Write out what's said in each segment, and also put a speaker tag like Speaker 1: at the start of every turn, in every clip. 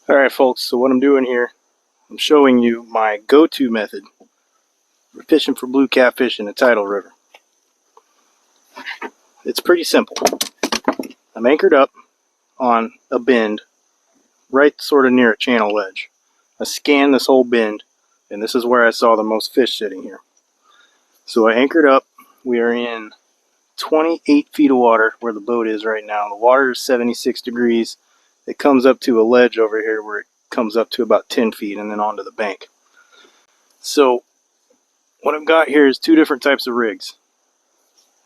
Speaker 1: Alright folks, so what I'm doing here, I'm showing you my go-to method for fishing for blue catfish in the tidal river. It's pretty simple. I'm anchored up on a bend right sort of near a channel ledge. I scan this whole bend and this is where I saw the most fish sitting here. So I anchored up. We are in 28 feet of water where the boat is right now. The water is 76 degrees. It comes up to a ledge over here where it comes up to about 10 feet and then onto the bank. So what I've got here is two different types of rigs.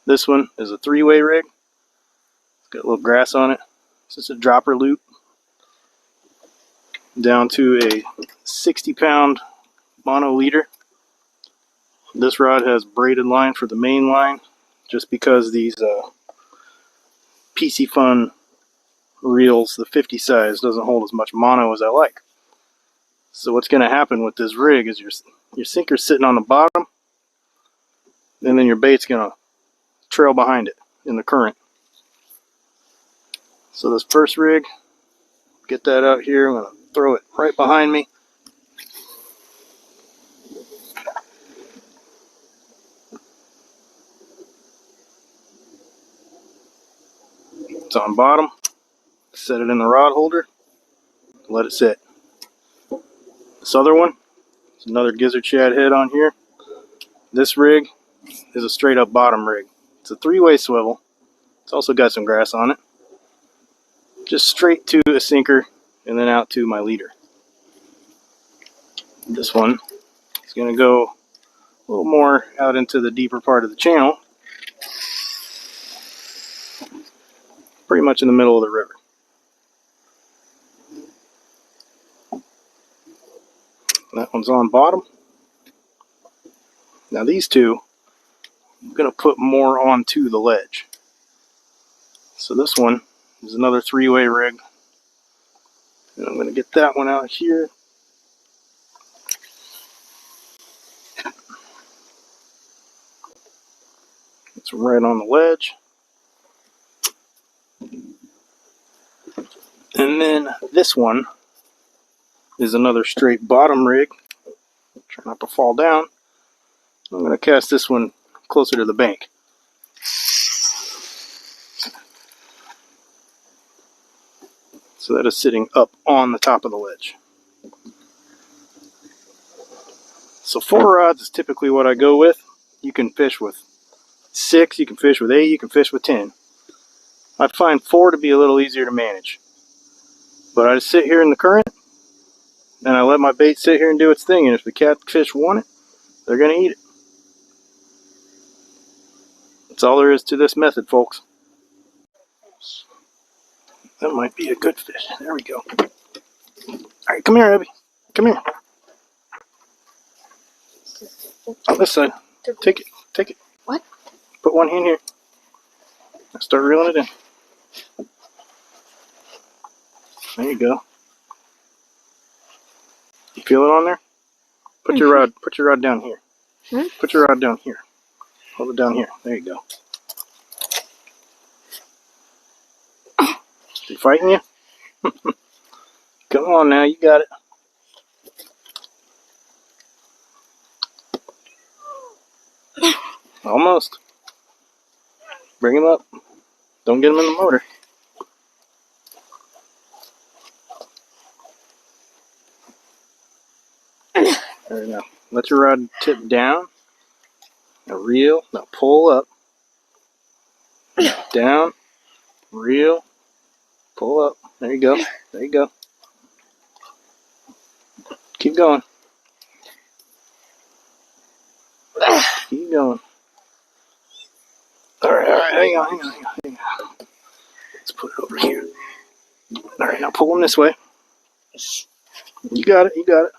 Speaker 1: This one is a three-way rig. It's got a little grass on it. It's just a dropper loop down to a 60-pound mono leader. This rod has braided line for the main line just because these PC Fun reels, the 50 size, doesn't hold as much mono as I like. So what's going to happen with this rig is your sinker's sitting on the bottom and then your bait's going to trail behind it in the current. So this first rig, get that out here, I'm going to throw it right behind me. It's on bottom, set it in the rod holder, let it sit. This other one is another gizzard shad head on here. This rig is a straight up bottom rig. It's a three-way swivel. It's also got some grass on it. Just straight to a sinker and then out to my leader. This one is going to go a little more out into the deeper part of the channel, pretty much in the middle of the river. That one's on bottom. Now these two, I'm going to put more onto the ledge. So this one is another three-way rig. And I'm going to get that one out here. It's right on the ledge. And then this one is another straight bottom rig. Try not to fall down. I'm going to cast this one closer to the bank. So that is sitting up on the top of the ledge. So 4 rods is typically what I go with. You can fish with 6, you can fish with 8, you can fish with 10. I find 4 to be a little easier to manage. But I just sit here in the current and I let my bait sit here and do its thing, and if the catfish want it, they're going to eat it. That's all there is to this method, folks. That might be a good fish. There we go. Alright, come here, Abby. Come here. On this side. Take it. Take it.
Speaker 2: What?
Speaker 1: Put one in here. Start reeling it in. There you go. You feel it on there? Put your rod down here. Put your rod down here. Hold it down here. There you go. Is he fighting you? Come on now, you got it. Almost. Bring him up. Don't get him in the motor. There, now let your rod tip down. Now reel. Now pull up. Down. Reel. Pull up. There you go. There you go. Keep going. Keep going. Alright, hang on. Let's put it over here. Alright, now pull them this way. You got it, you got it.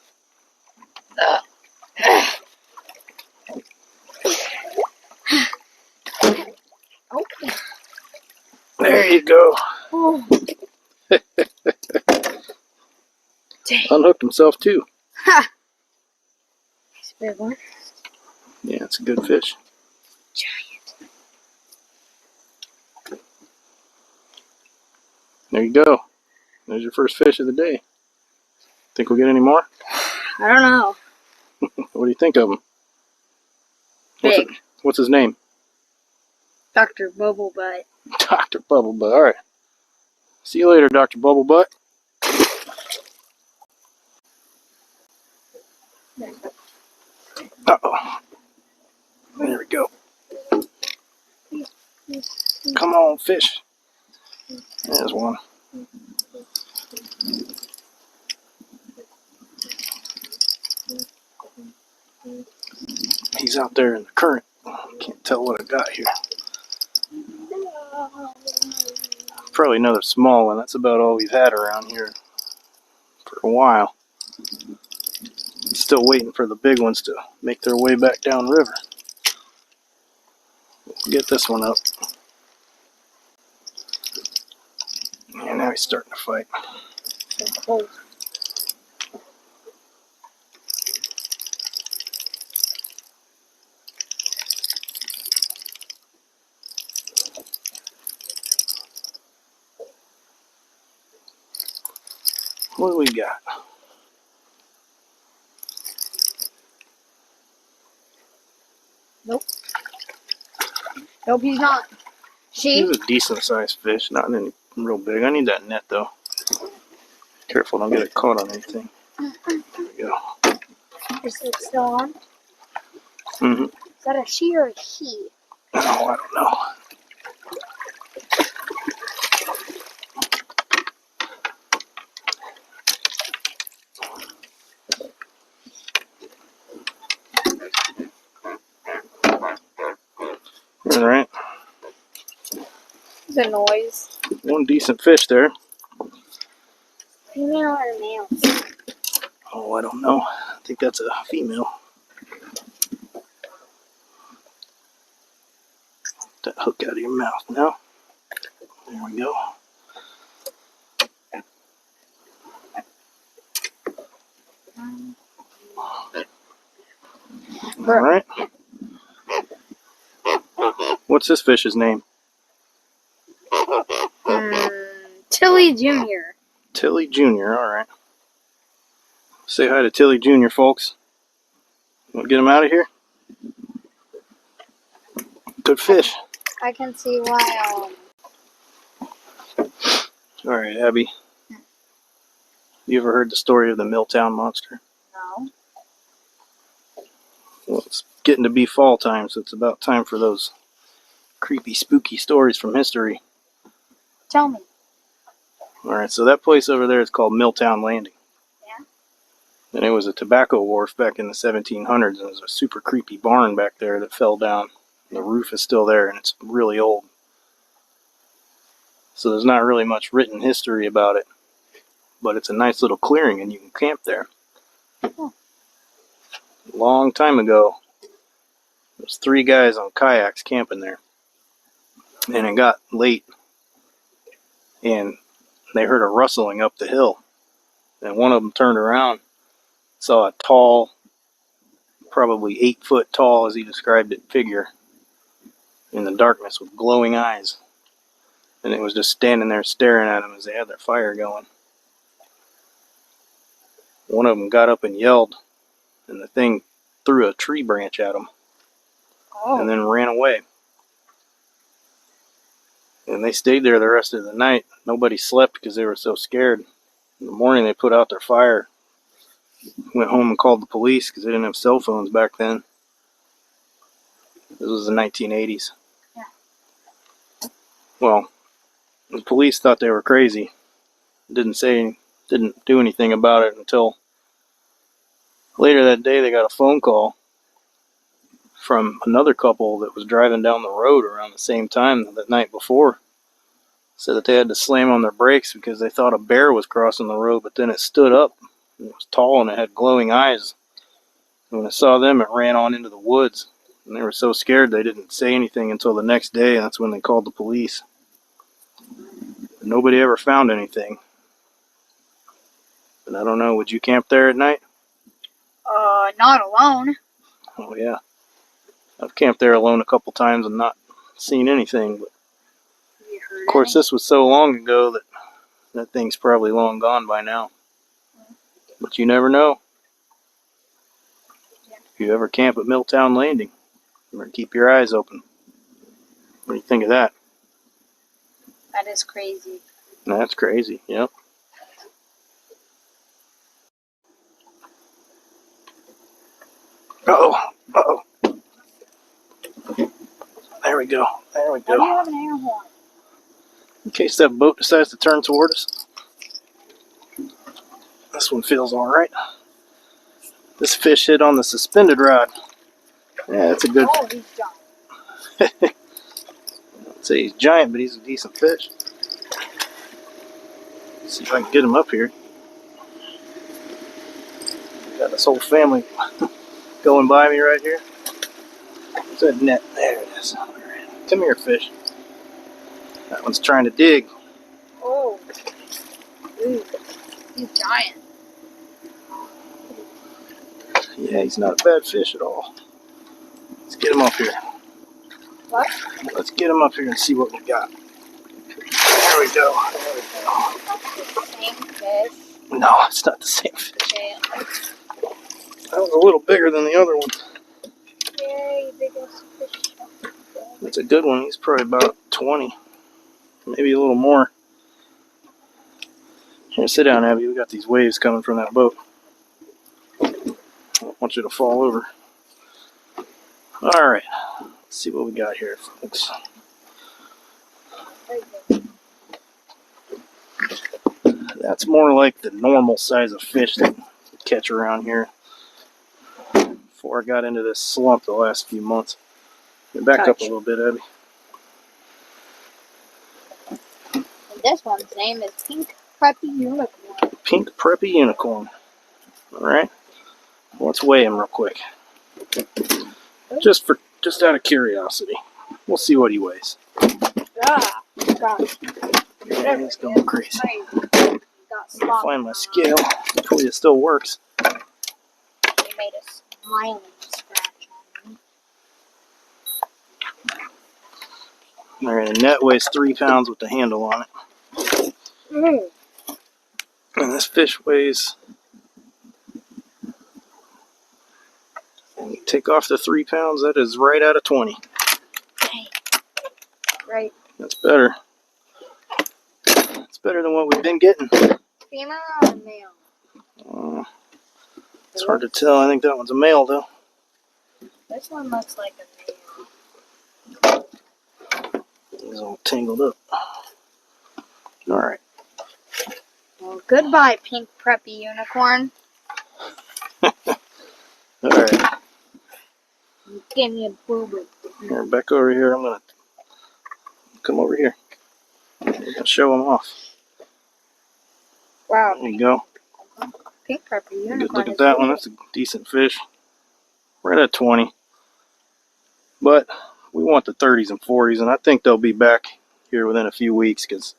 Speaker 1: There you go.
Speaker 2: Oh. Dang.
Speaker 1: Unhooked himself too.
Speaker 2: Ha! It's a big one.
Speaker 1: Yeah, it's a good fish.
Speaker 2: Giant.
Speaker 1: There you go. There's your first fish of the day. Think we'll get any more?
Speaker 2: I don't know.
Speaker 1: What do you think of him?
Speaker 2: Big.
Speaker 1: What's his name?
Speaker 2: Dr. Bubblebutt.
Speaker 1: Dr. Bubblebutt. Alright. See you later, Dr. Bubblebutt. Uh-oh. There we go. Come on, fish. There's one. He's out there in the current. Can't tell what I got here. Probably another small one. That's about all we've had around here for a while. Still waiting for the big ones to make their way back downriver. Get this one up. And now he's starting to fight. What do we got?
Speaker 2: Nope. Nope, he's not.
Speaker 1: He's a decent sized fish, not any real big. I need that net though. Careful, don't get it caught on anything. There we go.
Speaker 2: Is it still on?
Speaker 1: Mm-hmm.
Speaker 2: Is that a she or a he?
Speaker 1: Oh, I don't know. Alright.
Speaker 2: The noise.
Speaker 1: One decent fish there.
Speaker 2: Female or male?
Speaker 1: Oh, I don't know. I think that's a female. That hook out of your mouth now. There we go. Alright. What's this fish's name?
Speaker 2: Tilly Jr.
Speaker 1: Tilly Jr., alright. Say hi to Tilly Jr., folks. Want to get him out of here? Good fish.
Speaker 2: I can see why.
Speaker 1: Alright, Abby. You ever heard the story of the Miltown Monster?
Speaker 2: No.
Speaker 1: Well, it's getting to be fall time, so it's about time for those creepy, spooky stories from history.
Speaker 2: Tell me.
Speaker 1: Alright, so that place over there is called Miltown Landing.
Speaker 2: Yeah.
Speaker 1: And it was a tobacco wharf back in the 1700s, and there's a super creepy barn back there that fell down. The roof is still there, and it's really old. So there's not really much written history about it. But it's a nice little clearing, and you can camp there.
Speaker 2: Oh.
Speaker 1: A long time ago, there's 3 guys on kayaks camping there. And it got late, and they heard a rustling up the hill. And one of them turned around, saw a tall, probably 8 foot tall, as he described it, figure in the darkness with glowing eyes. And it was just standing there staring at them as they had their fire going. One of them got up and yelled, and the thing threw a tree branch at him.
Speaker 2: Oh.
Speaker 1: And then ran away. And they stayed there the rest of the night. Nobody slept because they were so scared. In the morning they put out their fire. Went home and called the police because they didn't have cell phones back then. This was the 1980s.
Speaker 2: Yeah.
Speaker 1: Well, the police thought they were crazy. Didn't do anything about it until later that day they got a phone call from another couple that was driving down the road around the same time the night before. Said that they had to slam on their brakes because they thought a bear was crossing the road, but then it stood up. It was tall and it had glowing eyes. And when it saw them, it ran on into the woods. And they were so scared they didn't say anything until the next day, and that's when they called the police. Nobody ever found anything. But I don't know, would you camp there at night?
Speaker 2: Not alone.
Speaker 1: Oh yeah. I've camped there alone a couple times and not seen anything. But of course, this was so long ago that thing's probably long gone by now. But you never know. If you ever camp at Miltown Landing, you better keep your eyes open. What do you think of that?
Speaker 2: That is crazy.
Speaker 1: That's crazy, yep. Uh-oh, uh-oh. There we go, there we
Speaker 2: Why do you
Speaker 1: go.
Speaker 2: have an air horn?
Speaker 1: In case that boat decides to turn toward us. This one feels alright. This fish hit on the suspended rod. Yeah, that's a good...
Speaker 2: Oh, he's giant.
Speaker 1: I'd say he's giant, but he's a decent fish. Let's see if I can get him up here. Got this whole family going by me right here. Where's that net? There it is. Come here, fish. That one's trying to dig.
Speaker 2: Oh. Ooh. He's giant.
Speaker 1: Yeah, he's not a bad fish at all. Let's get him up here.
Speaker 2: What?
Speaker 1: Let's get him up here and see what we got. There we go. There we go.
Speaker 2: That's the same fish.
Speaker 1: No, it's not the same fish.
Speaker 2: Okay.
Speaker 1: That was a little bigger than the other one.
Speaker 2: Yay, biggest fish.
Speaker 1: That's a good one. He's probably about 20. Maybe a little more. Here, sit down, Abby. We got these waves coming from that boat. I don't want you to fall over. Alright. Let's see what we got here, folks. That's more like the normal size of fish that you catch around here. Before I got into this slump the last few months. Back up a little bit, Abby.
Speaker 2: And this one's name is Pink Preppy Unicorn.
Speaker 1: Pink Preppy Unicorn. Alright. Let's weigh him real quick. Just out of curiosity. We'll see what he weighs.
Speaker 2: Ah, gosh.
Speaker 1: Yeah, he's going crazy.
Speaker 2: Got
Speaker 1: I'll find my scale. Hopefully it still works.
Speaker 2: They made a smiling scratch on me.
Speaker 1: Alright, a net weighs 3 pounds with the handle on it.
Speaker 2: Mm.
Speaker 1: And this fish weighs... And you take off the 3 pounds, that is right out of 20.
Speaker 2: Dang. Right.
Speaker 1: That's better. It's better than what we've been getting.
Speaker 2: Female or male?
Speaker 1: It's hard to tell. I think that one's a male, though.
Speaker 2: This one looks like a male.
Speaker 1: He's all tangled up. Alright.
Speaker 2: Well, goodbye, Pink Preppy Unicorn.
Speaker 1: Alright.
Speaker 2: Give me a booby.
Speaker 1: Here, back over here. I'm going to come over here. I'm going to show him off.
Speaker 2: Wow.
Speaker 1: There you go.
Speaker 2: Pink Preppy Unicorn.
Speaker 1: Good look at that one. That's a decent fish. Right at 20. But we want the 30s and 40s, and I think they'll be back here within a few weeks because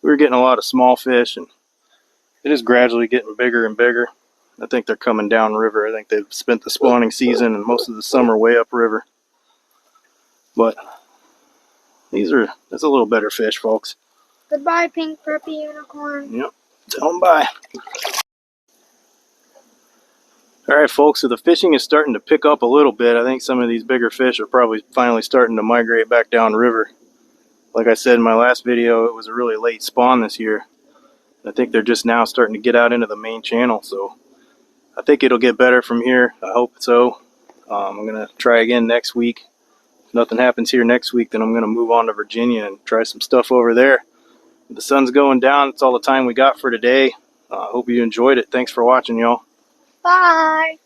Speaker 1: we were getting a lot of small fish, and it is gradually getting bigger and bigger. I think they're coming downriver. I think they've spent the spawning season and most of the summer way upriver. But that's a little better fish, folks.
Speaker 2: Goodbye, Pink Preppy Unicorn.
Speaker 1: Yep. Tell them bye. Alright, folks, so the fishing is starting to pick up a little bit. I think some of these bigger fish are probably finally starting to migrate back downriver. Like I said in my last video, it was a really late spawn this year. I think they're just now starting to get out into the main channel, so I think it'll get better from here. I hope so. I'm going to try again next week. If nothing happens here next week, then I'm going to move on to Virginia and try some stuff over there. The sun's going down. That's all the time we got for today. I hope you enjoyed it. Thanks for watching, y'all.
Speaker 2: Bye.